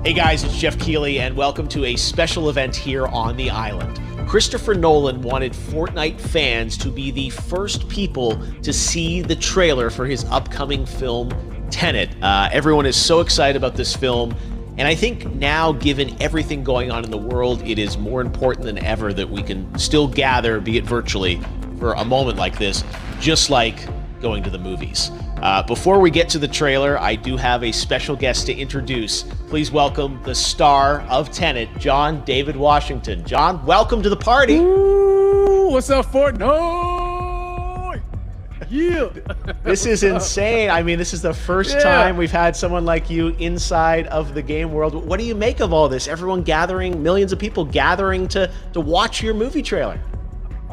Hey guys, it's Jeff Keighley, and welcome to a special event here on the island. Christopher Nolan wanted Fortnite fans to be the first people to see the trailer for his upcoming film, TENET. Everyone is so excited about this film, and I think now, given everything going on in the world, it is more important than ever that we can still gather, be it virtually, for a moment like this, just like going to the movies. Before we get to the trailer, I do have a special guest to introduce. Please welcome the star of TENET, John David Washington. John, welcome to the party. Ooh, what's up, Fortnite? Yeah. This is insane. I mean, this is the first time we've had someone like you inside of the game world. What do you make of all this? Everyone gathering, millions of people gathering to watch your movie trailer.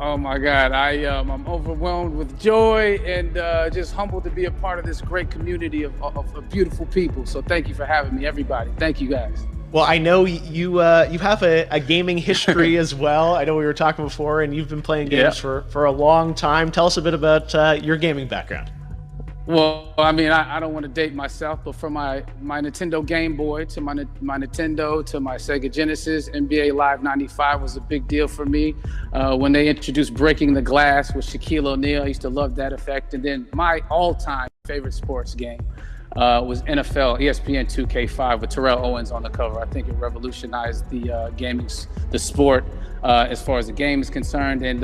Oh my God, I'm overwhelmed with joy and just humbled to be a part of this great community of beautiful people. So thank you for having me, everybody. Thank you, guys. Well, I know you have a gaming history as well. I know we were talking before, and you've been playing games for a long time. Tell us a bit about your gaming background. Well, I mean, I don't want to date myself, but from my Nintendo Game Boy to my Nintendo to my Sega Genesis, NBA Live 95 was a big deal for me. When they introduced Breaking the Glass with Shaquille O'Neal, I used to love that effect. And then my all-time favorite sports game was NFL ESPN 2K5 with Terrell Owens on the cover. I think it revolutionized the sport as far as the game is concerned, and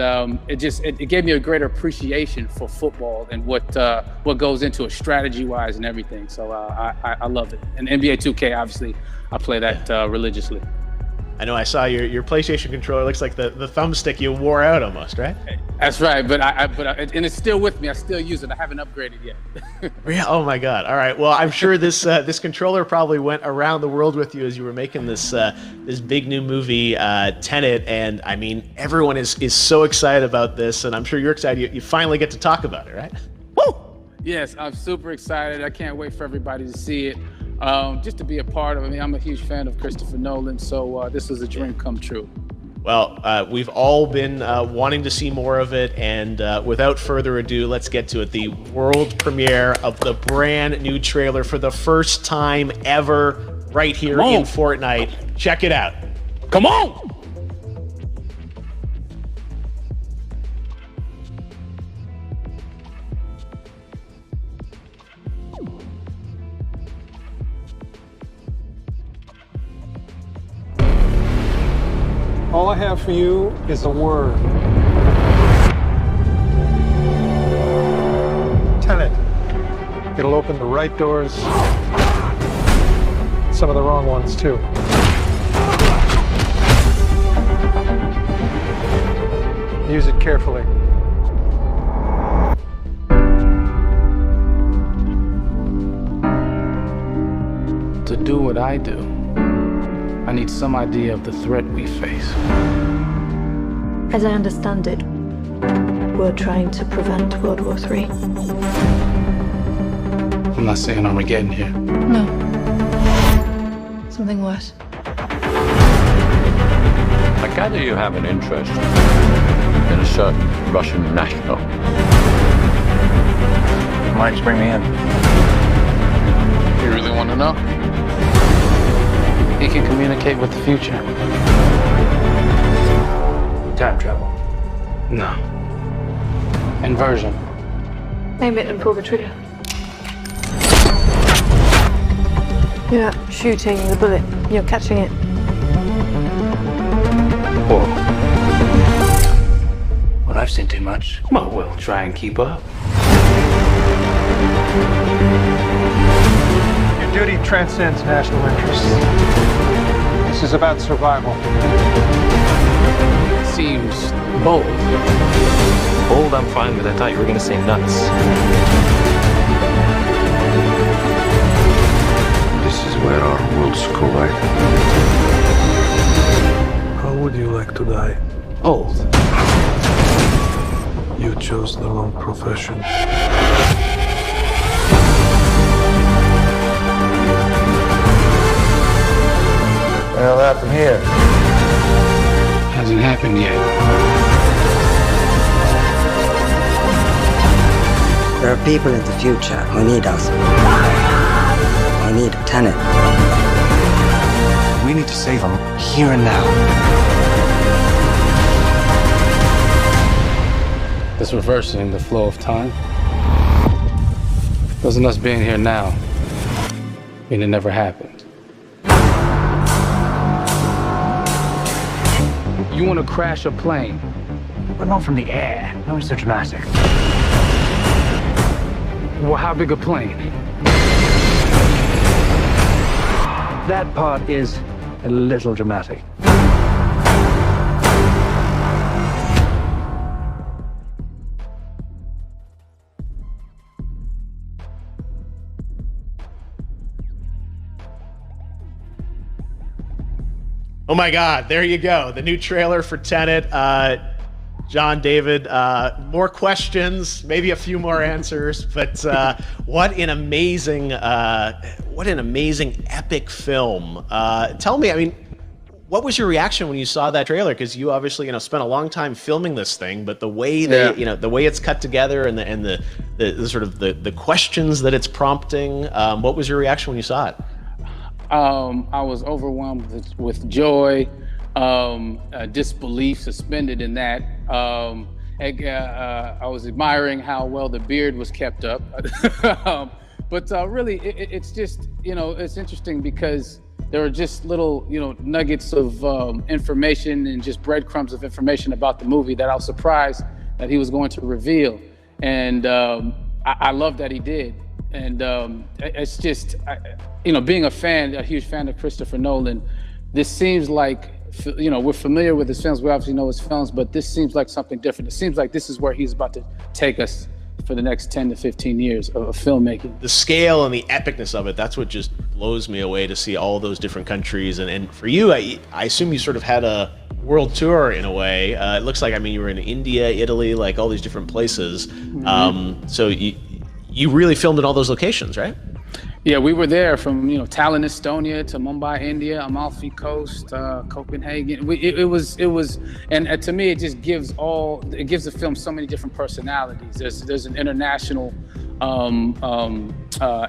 it gave me a greater appreciation for football and what goes into it strategy-wise and everything. So I love it. And NBA 2K, obviously, I play that religiously. I know I saw your PlayStation controller. Looks like the thumbstick you wore out almost, right? That's right, but and it's still with me. I still use it. I haven't upgraded yet. Yeah. Oh my God. All right. Well, I'm sure this controller probably went around the world with you as you were making this big new movie, TENET. And I mean, everyone is so excited about this, and I'm sure you're excited. You finally get to talk about it, right? Woo! Yes, I'm super excited. I can't wait for everybody to see it. Just to be a part of it. I mean, I'm a huge fan of Christopher Nolan, so this is a dream come true. Well, we've all been wanting to see more of it, and without further ado, let's get to it. The world premiere of the brand new trailer for the first time ever right here in Fortnite. Check it out. Come on! All I have for you is a word. TENET. It'll open the right doors, some of the wrong ones too. Use it carefully. To do what I do, I need some idea of the threat we face. As I understand it, we're trying to prevent World War III. I'm not saying Armageddon here. No. Something worse. I gather you have an interest in a certain Russian national. Why don't you bring me in? You really want to know? He can communicate with the future. Time travel. No. Inversion. Aim it and pull the trigger. You're not shooting the bullet, you're catching it. Whoa. Well, I've seen too much. Well, we'll try and keep up. Your duty transcends national interests. This is about survival. Seems bold. Bold, I'm fine with. I thought you were going to say nuts. This is where our worlds collide. How would you like to die? Old. You chose the wrong profession. Well, happened here. Hasn't happened yet. There are people in the future who need us. We need TENET. We need to save him here and now. This reversing the flow of time. Doesn't us being here now mean it never happened? You want to crash a plane? But not from the air. No, it's so dramatic. Well, how big a plane? That part is a little dramatic. Oh my God, there you go. The new trailer for Tenet. John, David, more questions, maybe a few more answers, but what an amazing epic film. Tell me, I mean, what was your reaction when you saw that trailer? Because you obviously, spent a long time filming this thing, but the way the way it's cut together and the sort of the questions that it's prompting, what was your reaction when you saw it? I was overwhelmed with joy, disbelief, suspended in that. I was admiring how well the beard was kept up. But really, it's just, it's interesting because there are just little, nuggets of information and just breadcrumbs of information about the movie that I was surprised that he was going to reveal. And I love that he did. And it's just, being a huge fan of Christopher Nolan, this seems like, we're familiar with his films, we obviously know his films, but this seems like something different. It seems like this is where he's about to take us for the next 10 to 15 years of filmmaking. The scale and the epicness of it, that's what just blows me away, to see all those different countries. And for you, I assume you sort of had a world tour in a way. It looks like, you were in India, Italy, like all these different places. Mm-hmm. So you really filmed in all those locations, right? Yeah, we were there from Tallinn, Estonia, to Mumbai, India, Amalfi Coast, Copenhagen. It was, and to me, it just gives the film so many different personalities. There's an international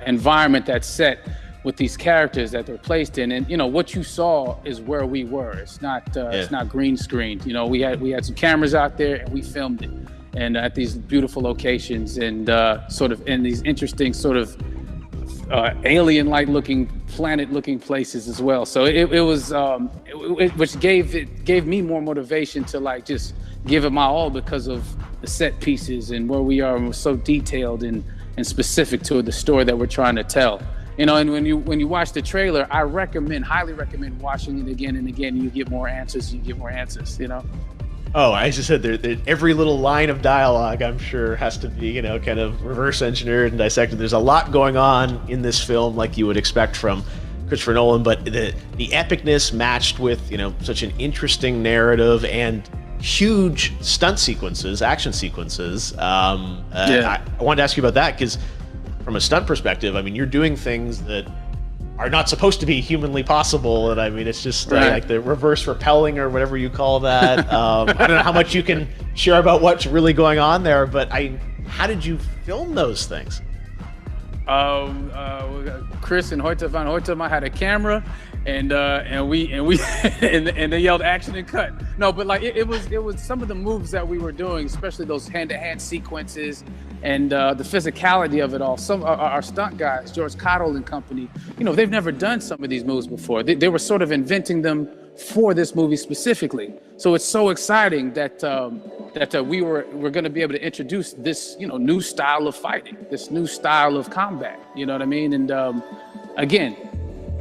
environment that's set with these characters that they're placed in, and what you saw is where we were. It's not green screened. We had some cameras out there and we filmed it, and at these beautiful locations and sort of in these interesting sort of alien-like looking, planet-looking places as well. So it was, which gave me more motivation to just give it my all, because of the set pieces and where we are, and we're so detailed and specific to the story that we're trying to tell. And when you watch the trailer, I highly recommend watching it again and again. You get more answers. Oh, I just said every little line of dialogue, I'm sure, has to be, kind of reverse engineered and dissected. There's a lot going on in this film, like you would expect from Christopher Nolan, but the epicness matched with, such an interesting narrative and huge stunt sequences, action sequences. I wanted to ask you about that, because from a stunt perspective, you're doing things that are not supposed to be humanly possible, and it's just like the reverse rappelling or whatever you call that. I don't know how much you can share about what's really going on there, but how did you film those things? Chris and Hoyte van Hoytema had a camera, and they yelled action and cut. No, but it was some of the moves that we were doing, especially those hand-to-hand sequences and the physicality of it all. Some our stunt guys, George Cottle and company, they've never done some of these moves before. They were sort of inventing them for this movie specifically. So it's so exciting that we're going to be able to introduce this new style of fighting, this new style of combat. You know what I mean? And again,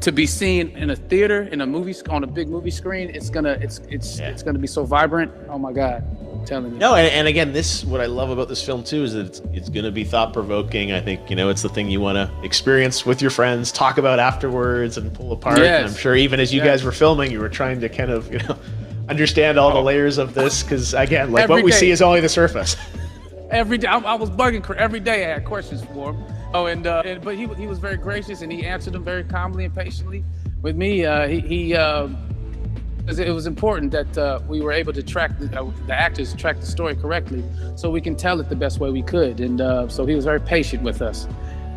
to be seen in a theater, in a movie, on a big movie screen, it's gonna be so vibrant. Oh my God, I'm telling you. No, and again, what I love about this film too is that it's gonna be thought provoking. I think it's the thing you want to experience with your friends, talk about afterwards, and pull apart. Yes. And I'm sure even as you guys were filming, you were trying to kind of understand all the layers of this, because again, like what we see is only the surface. Every day, I was bugging. Every day I had questions for him. Oh, but he was very gracious, and he answered them very calmly and patiently. With me, it was important that we were able to track the actors track the story correctly, so we can tell it the best way we could. And so he was very patient with us.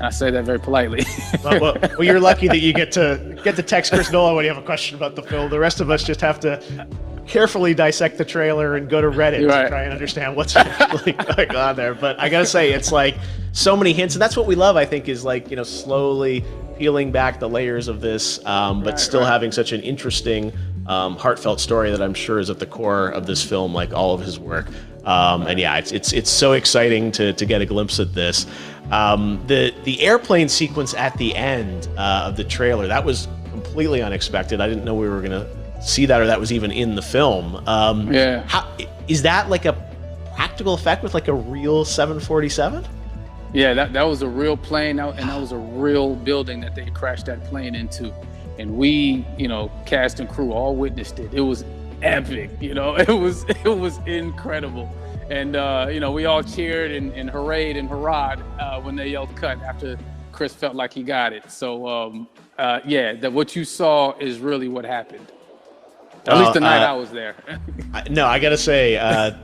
And I say that very politely. Well, you're lucky that you get to text Chris Nolan when you have a question about the film. The rest of us just have to carefully dissect the trailer and go to Reddit to try and understand what's really going on there. But I gotta say, it's like so many hints, and that's what we love, I think, is like, slowly peeling back the layers of this, but still having such an interesting, heartfelt story that I'm sure is at the core of this film, like all of his work. And yeah, it's so exciting to get a glimpse at this. The airplane sequence at the end of the trailer, that was completely unexpected. I didn't know we were gonna see that, or that was even in the film. How is that like a practical effect with like a real 747? Yeah, that was a real plane, and that was a real building that they crashed that plane into. And we, cast and crew all witnessed it. It was epic, it was incredible. And, we all cheered and hurrayed and hurrahed when they yelled cut after Chris felt like he got it. So, that what you saw is really what happened. At least the night I was there. No, I gotta say,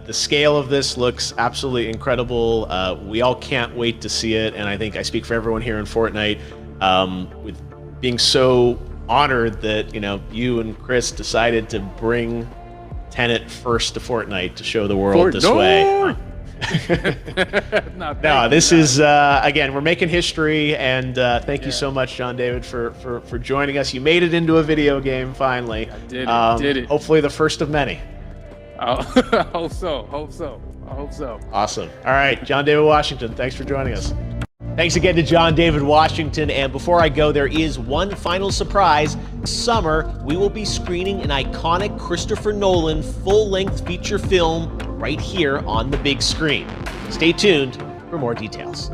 the scale of this looks absolutely incredible. We all can't wait to see it, and I think I speak for everyone here in Fortnite, with being so honored that you and Chris decided to bring Tenet first to Fortnite to show the world this way. No, this is again, we're making history, and thank you so much, John David, for joining us. You made it into a video game finally. I did it. Hopefully the first of many. I hope so. Awesome. All right, John David Washington, thanks for joining us. Thanks again to John David Washington. And before I go, there is one final surprise. This summer, we will be screening an iconic Christopher Nolan full-length feature film right here on the big screen. Stay tuned for more details.